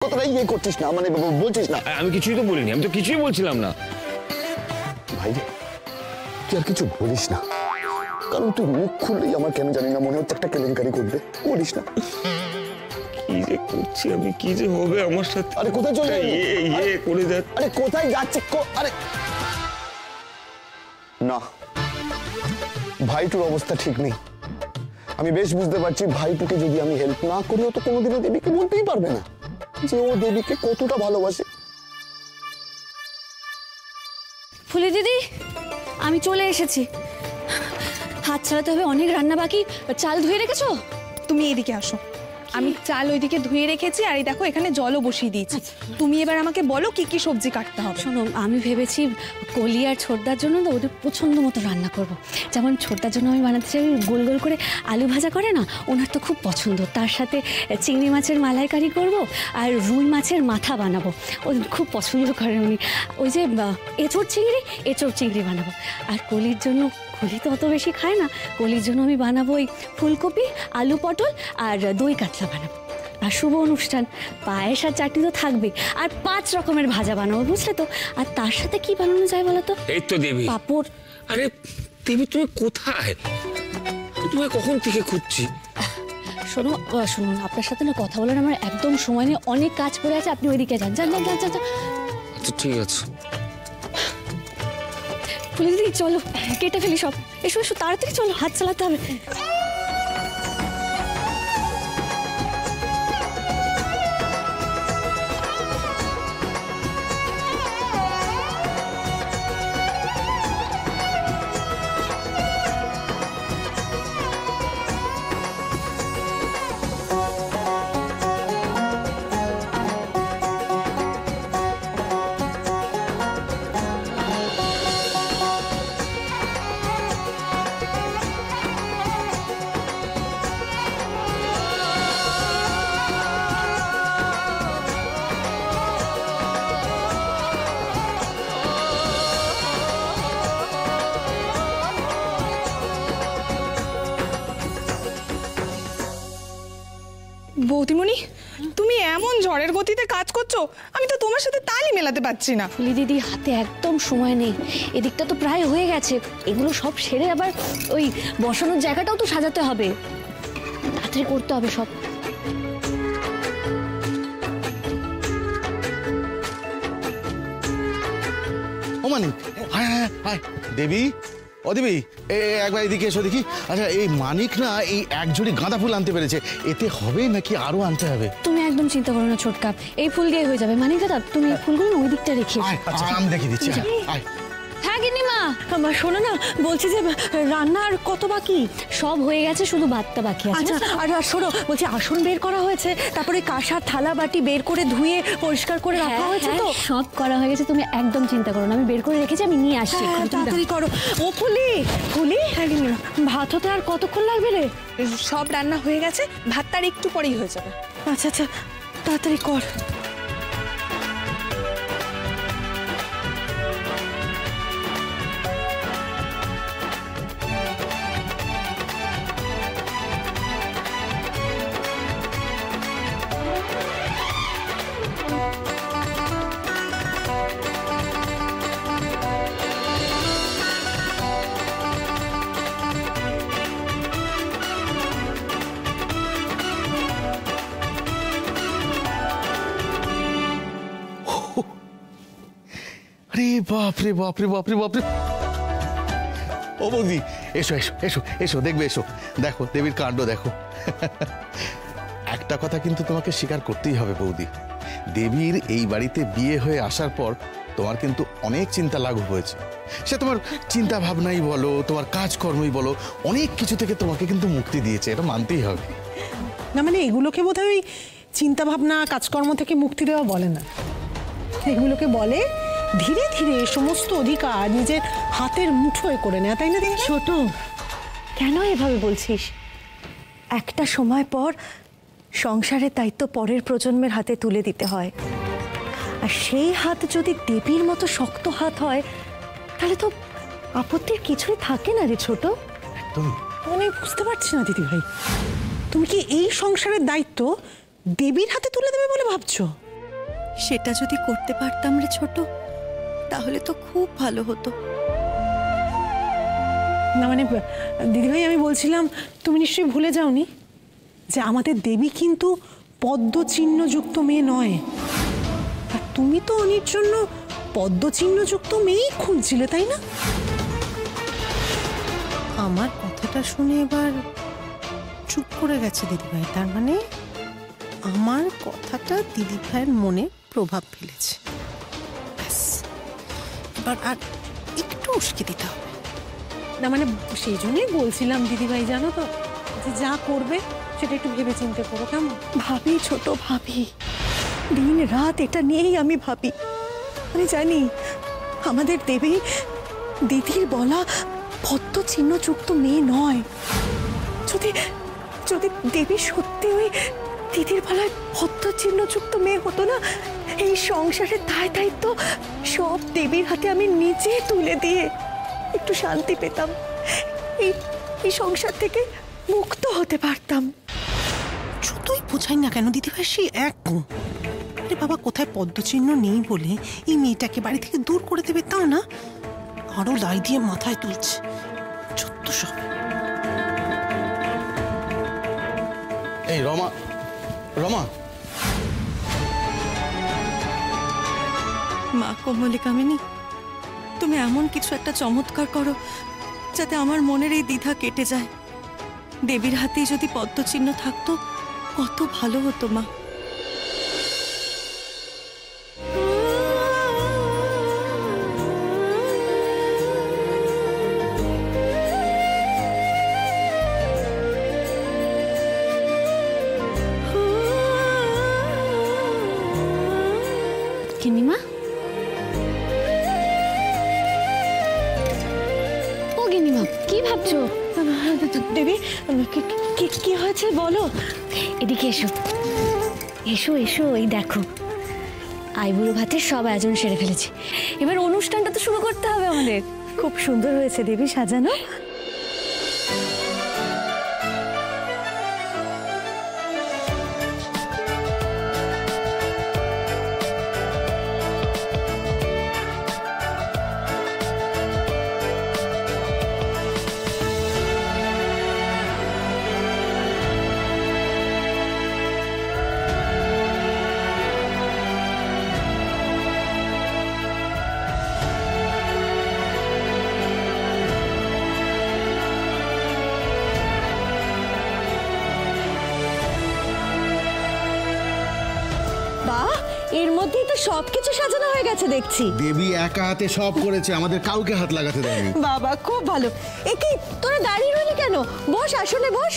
কথাটা ইয়ে করছিস না, মানে বলছিস না। আমি কিছুই তো বলিনি, আমি তো কিছুই বলছিলাম না। ভাই রে, তুই আর কিছু বলিস না, কারণ তুই মুখ খুললেই আমার কেন জানি না মনে হচ্ছে একটা কেলেঙ্কারি করবে। বলিস না। কি যে করছি আমি, কি যে হবে আমার সাথে। আরে কোথায় চলে ইয়ে করে দেখ। আরে কোথায় যাচ্ছে? আরে না, ভাইটুর অবস্থা ঠিক নেই। আমি বেশ বুঝতে পারছি ভাইটুকে যদি আমি হেল্প না করি, ও তো কোনোদিনও দেবীকে বলতেই পারবে না যে ও দেবীকে কতটা ভালোবাসে। ফুলি দিদি, আমি চলে এসেছি। হাত ছাড়াতে হবে, অনেক রান্না বাকি। চাল ধুয়ে রেখেছো? তুমি এদিকে আসো। আমি চাল ওইদিকে ধুয়ে রেখেছি, আর এই দেখো এখানে জলও বসিয়ে দিয়েছি। তুমি এবার আমাকে বলো কি কি সবজি কাটতে হবে। শোনো, আমি ভেবেছি কলি আর ছোটদার জন্য না ওদের পছন্দ মতো রান্না করব। যেমন ছোটদার জন্য আমি বানাতে চাই গোল গোল করে আলু ভাজা করে না, ওনার তো খুব পছন্দ। তার সাথে চিংড়ি মাছের মালাইকারি করব, আর রুই মাছের মাথা বানাবো, ও খুব পছন্দ করেন উনি। ওই যে এঁচোড় চিংড়ি বানাবো। আর কলির জন্য, কলি তো অত বেশি খায় না, কলির জন্য আমি বানাবো ওই ফুলকপি, আলু পটল আর দই কাতলা বানাবো। আর শুভ অনুষ্ঠান, পায়েস আর চাটনি তো থাকবে, আর 5 রকমের ভাজা বানাবো, বুঝলে তো। আর তার সাথে কি বানানো যায় বলো তো? এই তো দেবী। পাঁপড়। আরে দেবী, তুমি কোথায়? তুমি কখন থেকে খুঁজছি। শোনো, আপনার সাথে না কথা বলার আমার একদম সময় নেই, অনেক কাজ পড়ে আছে। আপনি ওইদিকে যান। আচ্ছা ঠিক আছে। ফুলি দিদি চলো, কেটে ফেলি সব। এসো তাড়াতাড়ি চলো, হাত চালাতে হবে। বৌদিমণি, তুমি এমন ঝড়ের গতিতে কাজ করছো, আমি তো তোমার সাথে তালই মেলাতে পারছি না। ফুলি দিদি, হাতে একদম সময় নেই। এদিকটা তো প্রায় হয়ে গেছে, এগুলো সব সেরে আবার ওই বসানোর জায়গাটাও তো সাজাতে হবে, তাড়াতাড়ি করতে হবে সব। ও মানিক, হায় দেবী, ও দেবী, একবার এদিকে এসো দেখি। আচ্ছা, এই মানিক না এই এক ঝুড়ি গাঁদা ফুল আনতে পেরেছে, এতে হবে নাকি আরো আনতে হবে? তুমি একদম চিন্তা করো না ছোটকা, এই ফুল দিয়ে হয়ে যাবে। মানিক দাদা, তুমি এই ফুলগুলো ওই দিকটা রেখে। আমি দেখিয়ে দিচ্ছি। হ্যাঁ গিন্নিমা, শোনো না, বলছি যে রান্নার কত বাকি? সব হয়ে গেছে, শুধু ভাতটা বাকি আছে। আচ্ছা, আর শোনো, বলছি আসন বের করা হয়েছে, তারপরে কাঁসার থালা বাটি বের করে ধুয়ে পরিষ্কার করে রাখা হয়েছে তো? সব করা হয়ে গেছে, তুমি একদম চিন্তা করো না, আমি বের করে রেখেছি, আমি নিয়ে আসছি। তাড়াতাড়ি করো। ও ফুলি, হ্যাঁ গিন্নিমা, ভাত হতে আর কতক্ষণ লাগবে রে? সব রান্না হয়ে গেছে, ভাতটার একটু পরেই হয়ে যাবে। আচ্ছা, তাড়াতাড়ি কর। বাপরে বাপরে বাপরে বাপরে। ও বৌদি, এসো এসো এসো এসো, দেখবে, এসো দেখো দেবীর কাণ্ড দেখো। একটা কথা কিন্তু তোমাকে স্বীকার করতেই হবে বৌদি, দেবীর এই বাড়িতে বিয়ে হয়ে আসার পর তোমার কিন্তু অনেক চিন্তা লাঘব হয়েছে। সে তোমার চিন্তা ভাবনাই বলো, তোমার কাজকর্মই বলো, অনেক কিছু থেকে তোমাকে কিন্তু মুক্তি দিয়েছে, এটা মানতেই হবে। না মানে এগুলোকে বোধহয় ওই চিন্তা ভাবনা কাজকর্ম থেকে মুক্তি দেওয়া বলে না, এগুলোকে বলে ধীরে ধীরে সমস্ত অধিকার নিজের হাতের মুঠোয় করে নেয়, তাই না? ছোট, কেন এভাবে বলছিস? একটা সময় পর সংসারের দায়িত্ব পরের প্রজন্মের হাতে তুলে দিতে হয়, আর সেই হাত যদি দেবীর মতো শক্ত হাত হয়, তাহলে তো আপত্তির কিছুই থাকে না রে ছোট। মানে বুঝতে পারছি না দিদি ভাই, তুমি কি এই সংসারের দায়িত্ব দেবীর হাতে তুলে দেবে বলে ভাবছো? সেটা যদি করতে পারতাম রে ছোট, তাহলে তো খুব ভালো হতো। না মানে দিদিভাই, আমি বলছিলাম তুমি নিশ্চয়ই ভুলে যাওনি যে আমাদের দেবী কিন্তু পদ্মচিহ্নযুক্ত মেয়ে নয়। আর তুমি তো অনির জন্য পদ্মচিহ্নযুক্ত মেয়েই খুঁজছিলে, তাই না? আমার কথাটা শুনে এবার চুপ করে গেছে দিদিভাই। তার মানে আমার কথাটা দিদিভাইয়ের মনে প্রভাব ফেলেছে। ব্যাস, এবার আর একটু উস্কে দিতে হবে। না মানে সেই জন্যই বলছিলাম দিদিভাই, জানো তো, যে যা করবে সেটা একটু ভেবে চিন্তে করো, কেমন? ভাবি ছোট, ভাবি, দিন রাত এটা নিয়েই আমি ভাবি। আমি জানি আমাদের দেবী দিদির বলা পদ্মচিহ্নযুক্ত মেয়ে নয়। যদি যদি দেবী সত্যি ওই দিদির বলায় পদ্মচিহ্নযুক্ত মেয়ে হতো না, এই সংসারের দায় দায়িত্ব সব দেবীর হাতে আমি নিজে তুলে দিয়ে একটু শান্তি পেতাম, এই সংসার থেকে মুক্ত হতে পারতাম। যতই বোঝাই না কেন দিদিভাই সেই এক গুণ। আরে বাবা, কোথায় পদ্মচিহ্ন নেই বলে এই মেয়েটাকে বাড়ি থেকে দূর করে দেবে তা না, আরো লাই দিয়ে মাথায় তুলছে। যত সব। এই রমা, রমা, মা কমলিকামিনী, তুমি এমন কিছু একটা চমৎকার করো যাতে আমার মনের এই দ্বিধা কেটে যায়। দেবীর হাতেই যদি পদ্মচিহ্ন থাকতো কত ভালো হতো মা। গিন্নিমা, ও গিন্নিমা, কি ভাবছো? দেবী, কি হয়েছে বলো। এদিকে এসো, এসো এসো। এই দেখো, আইবুড়ো ভাতের সব আয়োজন সেরে ফেলেছি। এবার অনুষ্ঠানটা তো শুরু করতে হবে আমাদের। খুব সুন্দর হয়েছে দেবী সাজানো। বাহ, এর মধ্যেই তো সবকিছু সাজানো হয়ে গেছে দেখছি। দেবী একা হাতে সব করেছে, আমাদের কাউকে হাত লাগাতে দেয়নি। বাবা, খুব ভালো। এ কি, তোরা দাঁড়িয়ে রইলি কেন? বস, আসলে বস।